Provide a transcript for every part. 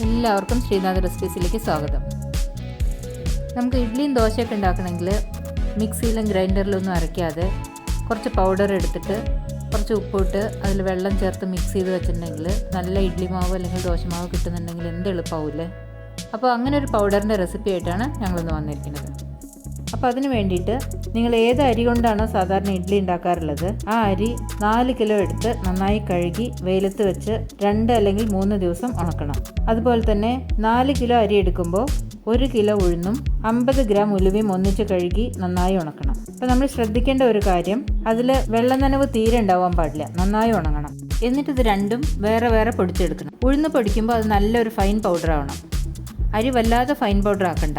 എല്ലാവർക്കും ശ്രീനാഥ് റെസിപ്പീസിലേക്ക് സ്വാഗതം. നമുക്ക് ഇഡ്ഡലിയും ദോശയൊക്കെ ഉണ്ടാക്കണമെങ്കിൽ മിക്സിയിലും ഗ്രൈൻഡറിലൊന്നും അരയ്ക്കാതെ കുറച്ച് പൗഡർ എടുത്തിട്ട് കുറച്ച് ഉപ്പിട്ട് അതിൽ വെള്ളം ചേർത്ത് മിക്സ് ചെയ്ത് വെച്ചിട്ടുണ്ടെങ്കിൽ നല്ല ഇഡ്ഡലി മാവ് അല്ലെങ്കിൽ ദോശമാവ് കിട്ടുന്നുണ്ടെങ്കിൽ എന്ത് എളുപ്പമാവില്ലേ. അപ്പോൾ അങ്ങനെ ഒരു പൗഡറിൻ്റെ റെസിപ്പി ആയിട്ടാണ് ഞങ്ങളിന്ന് വന്നിരിക്കുന്നത്. അപ്പോൾ അതിന് വേണ്ടിയിട്ട് നിങ്ങൾ ഏത് അരി കൊണ്ടാണോ സാധാരണ ഇഡ്ഡലി ഉണ്ടാക്കാറുള്ളത് ആ അരി 4 കിലോ എടുത്ത് നന്നായി കഴുകി വെയിലത്ത് വെച്ച് 2 അല്ലെങ്കിൽ 3 ദിവസം ഉണക്കണം. അതുപോലെ തന്നെ 4 കിലോ അരി എടുക്കുമ്പോൾ 1 കിലോ ഉഴുന്നും 50 ഗ്രാം ഉലുവയും ഒന്നിച്ച് കഴുകി നന്നായി ഉണക്കണം. അപ്പോൾ നമ്മൾ ശ്രദ്ധിക്കേണ്ട ഒരു കാര്യം, അതിൽ വെള്ളം നനവ് തീരെ ഉണ്ടാവാൻ പാടില്ല, നന്നായി ഉണങ്ങണം. എന്നിട്ട് ഇത് രണ്ടും വേറെ വേറെ പൊടിച്ചെടുക്കണം. ഉഴുന്ന് പൊടിക്കുമ്പോൾ അത് നല്ലൊരു ഫൈൻ പൗഡർ ആവണം. അരി വല്ലാതെ ഫൈൻ പൗഡർ ആക്കണ്ട.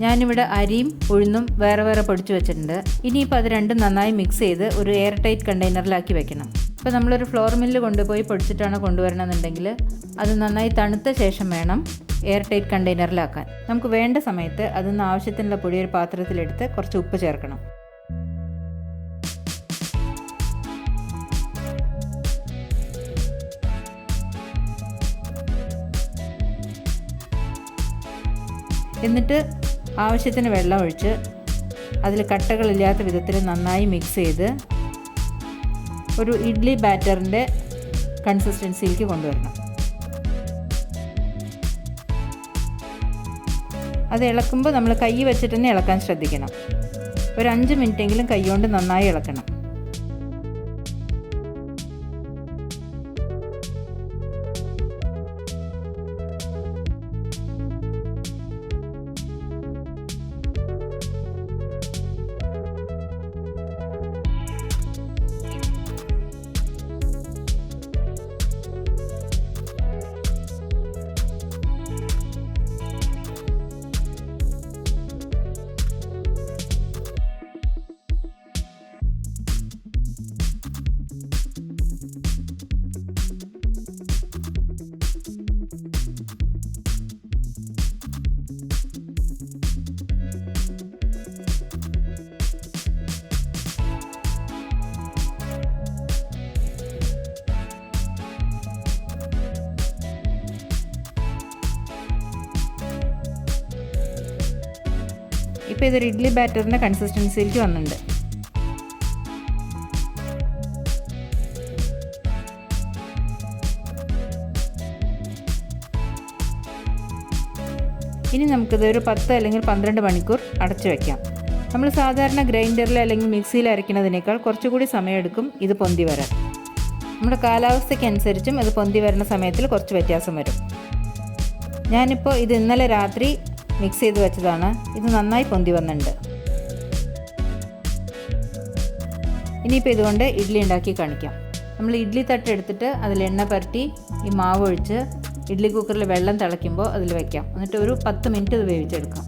ഞാനിവിടെ അരിയും ഉഴുന്നും വേറെ വേറെ പൊടിച്ച് വെച്ചിട്ടുണ്ട്. ഇനിയിപ്പോൾ അത് രണ്ടും നന്നായി മിക്സ് ചെയ്ത് ഒരു എയർ ടൈറ്റ് കണ്ടെയ്നറിലാക്കി വെക്കണം. ഇപ്പോൾ നമ്മളൊരു ഫ്ലോർ മില്ലിൽ കൊണ്ടുപോയി പൊടിച്ചിട്ടാണ് കൊണ്ടുവരണമെന്നുണ്ടെങ്കിൽ അത് നന്നായി തണുത്ത ശേഷം വേണം എയർ ടൈറ്റ് കണ്ടെയ്നറിലാക്കാൻ. നമുക്ക് വേണ്ട സമയത്ത് അതിന് ആവശ്യത്തിനുള്ള പൊടി ഒരു പാത്രത്തിലെടുത്ത് കുറച്ച് ഉപ്പ് ചേർക്കണം. എന്നിട്ട് ആവശ്യത്തിന് വെള്ളം ഒഴിച്ച് അതിൽ കട്ടകളില്ലാത്ത വിധത്തിൽ നന്നായി മിക്സ് ചെയ്ത് ഒരു ഇഡ്ഡലി ബാറ്ററിൻ്റെ കൺസിസ്റ്റൻസിയിലേക്ക് കൊണ്ടുവരണം. അത് ഇളക്കുമ്പോൾ നമ്മൾ കൈ വെച്ചിട്ട് തന്നെ ഇളക്കാൻ ശ്രദ്ധിക്കണം. ഒരു 5 മിനിറ്റെങ്കിലും കൈ കൊണ്ട് നന്നായി ഇളക്കണം. ഇപ്പോൾ ഇതൊരു ഇഡ്ഡലി ബാറ്ററിൻ്റെ കൺസിസ്റ്റൻസിയിലേക്ക് വന്നിട്ടുണ്ട്. ഇനി നമുക്കിത് ഒരു 10 അല്ലെങ്കിൽ 12 മണിക്കൂർ അടച്ചു വയ്ക്കാം. നമ്മൾ സാധാരണ ഗ്രൈൻഡറിൽ അല്ലെങ്കിൽ മിക്സിയിൽ അരയ്ക്കുന്നതിനേക്കാൾ കുറച്ചുകൂടി സമയമെടുക്കും ഇത് പൊന്തി വരാൻ. നമ്മുടെ കാലാവസ്ഥയ്ക്കനുസരിച്ചും ഇത് പൊന്തി വരുന്ന സമയത്തിൽ കുറച്ച് വ്യത്യാസം വരും. ഞാനിപ്പോൾ ഇത് ഇന്നലെ രാത്രി മിക്സ് ചെയ്ത് വെച്ചതാണ്. ഇത് നന്നായി പൊന്തി വന്നിട്ടുണ്ട്. ഇനിയിപ്പോൾ ഇതുകൊണ്ട് ഇഡ്ഡലി ഉണ്ടാക്കി കാണിക്കാം. നമ്മൾ ഇഡ്ഡലി തട്ട് എടുത്തിട്ട് അതിൽ എണ്ണ പുരട്ടി ഈ മാവ് ഒഴിച്ച് ഇഡ്ഡലി കുക്കറിൽ വെള്ളം തിളയ്ക്കുമ്പോൾ അതിൽ വയ്ക്കാം. എന്നിട്ട് ഒരു 10 മിനിറ്റ് ഇത് വേവിച്ചെടുക്കാം.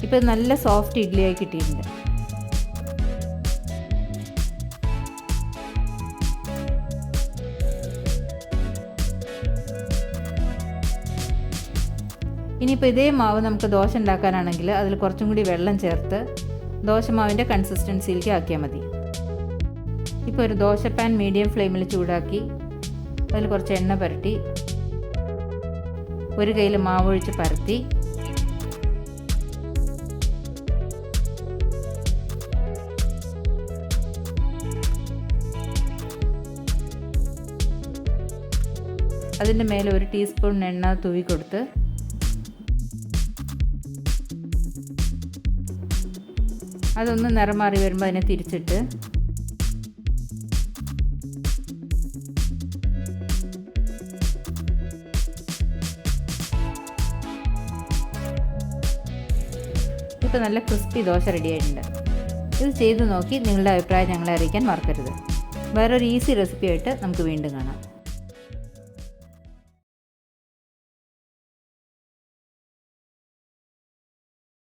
ഇപ്പോൾ നല്ല സോഫ്റ്റ് ഇഡ്ഡലിയായി കിട്ടിയിട്ടുണ്ട്. ഇനിയിപ്പോൾ ഇതേ മാവ് നമുക്ക് ദോശ ഉണ്ടാക്കാനാണെങ്കിൽ അതിൽ കുറച്ചും കൂടി വെള്ളം ചേർത്ത് ദോശമാവിൻ്റെ കൺസിസ്റ്റൻസിയിലേക്ക് ആക്കിയാൽ മതി. ഇപ്പോൾ ഒരു ദോശ പാൻ മീഡിയം ഫ്ലെയിമിൽ ചൂടാക്കി അതിൽ കുറച്ച് എണ്ണ പുരട്ടി ഒരു കയ്യിൽ മാവ് ഒഴിച്ച് പരത്തി അതിൻ്റെ മേലെ 1 ടീസ്പൂൺ എണ്ണ തൂവി കൊടുത്ത് അതൊന്ന് നിറം മാറി വരുമ്പോൾ അതിനെ തിരിച്ചിട്ട് ഇപ്പോൾ നല്ല ക്രിസ്പി ദോശ റെഡി ആയിട്ടുണ്ട്. ഇത് ചെയ്ത് നോക്കി നിങ്ങളുടെ അഭിപ്രായം ഞങ്ങളെ അറിയിക്കാൻ മറക്കരുത്. വേറൊരു ഈസി റെസിപ്പി ആയിട്ട് നമുക്ക് വീണ്ടും കാണാം.